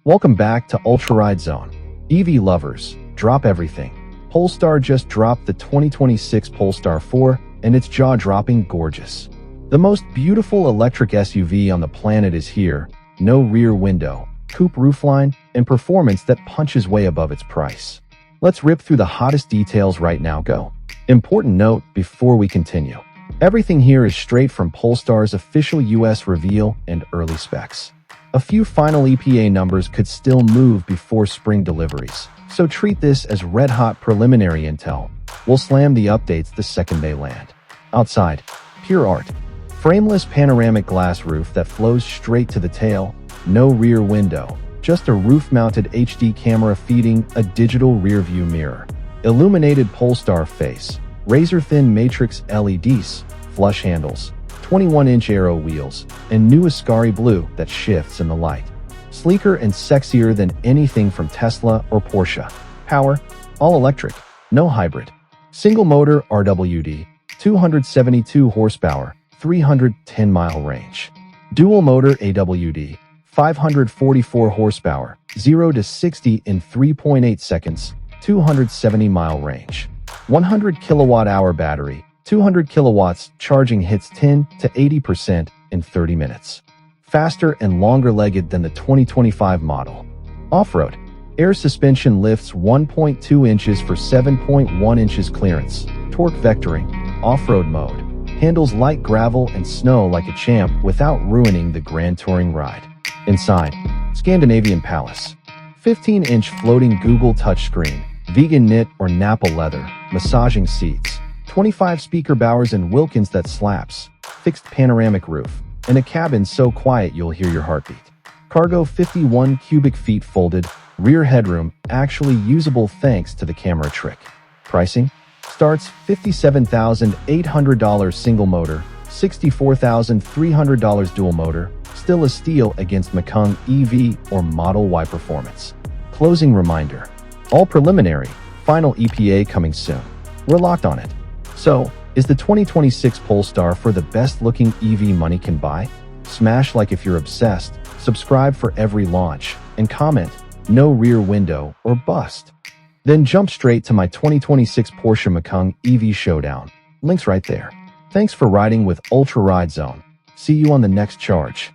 Welcome back to UltraRide Zone. EV lovers, drop everything. Polestar just dropped the 2026 Polestar 4, and it's jaw-dropping gorgeous. The most beautiful electric SUV on the planet is here. No rear window, coupe roofline, and performance that punches way above its price. Let's rip through the hottest details right now. Go. Important note before we continue. Everything here is straight from Polestar's official US reveal and early specs. A few final EPA numbers could still move before spring deliveries, so treat this as red-hot preliminary intel. We'll slam the updates the second they land. Outside, pure art. Frameless panoramic glass roof that flows straight to the tail, no rear window, just a roof-mounted HD camera feeding a digital rear-view mirror. Illuminated Polestar face, razor-thin matrix LEDs, flush handles, 21-inch aero wheels, and new Ascari blue that shifts in the light. Sleeker and sexier than anything from Tesla or Porsche. Power, all electric, no hybrid. Single motor RWD, 272 horsepower, 310-mile range. Dual motor AWD, 544 horsepower, 0 to 60 in 3.8 seconds, 270-mile range. 100 kilowatt-hour battery, 200 kilowatts, charging hits 10 to 80% in 30 minutes. Faster and longer-legged than the 2025 model. Off-road. Air suspension lifts 1.2 inches for 7.1 inches clearance. Torque vectoring. Off-road mode. Handles light gravel and snow like a champ without ruining the grand touring ride. Inside. Scandinavian Palace. 15-inch floating Google touchscreen. Vegan knit or Nappa leather. Massaging seats. 25 speaker Bowers and Wilkins that slaps, fixed panoramic roof, and a cabin so quiet you'll hear your heartbeat. Cargo 51 cubic feet folded, rear headroom actually usable thanks to the camera trick. Pricing? Starts $57,800 single motor, $64,300 dual motor, still a steal against Macung EV or Model Y performance. Closing reminder. All preliminary, final EPA coming soon. We're locked on it. So, is the 2026 Polestar for the best-looking EV money can buy? Smash like if you're obsessed, subscribe for every launch, and comment, no rear window or bust. Then jump straight to my 2026 Porsche Macung EV showdown. Links right there. Thanks for riding with UltraRide Zone. See you on the next charge.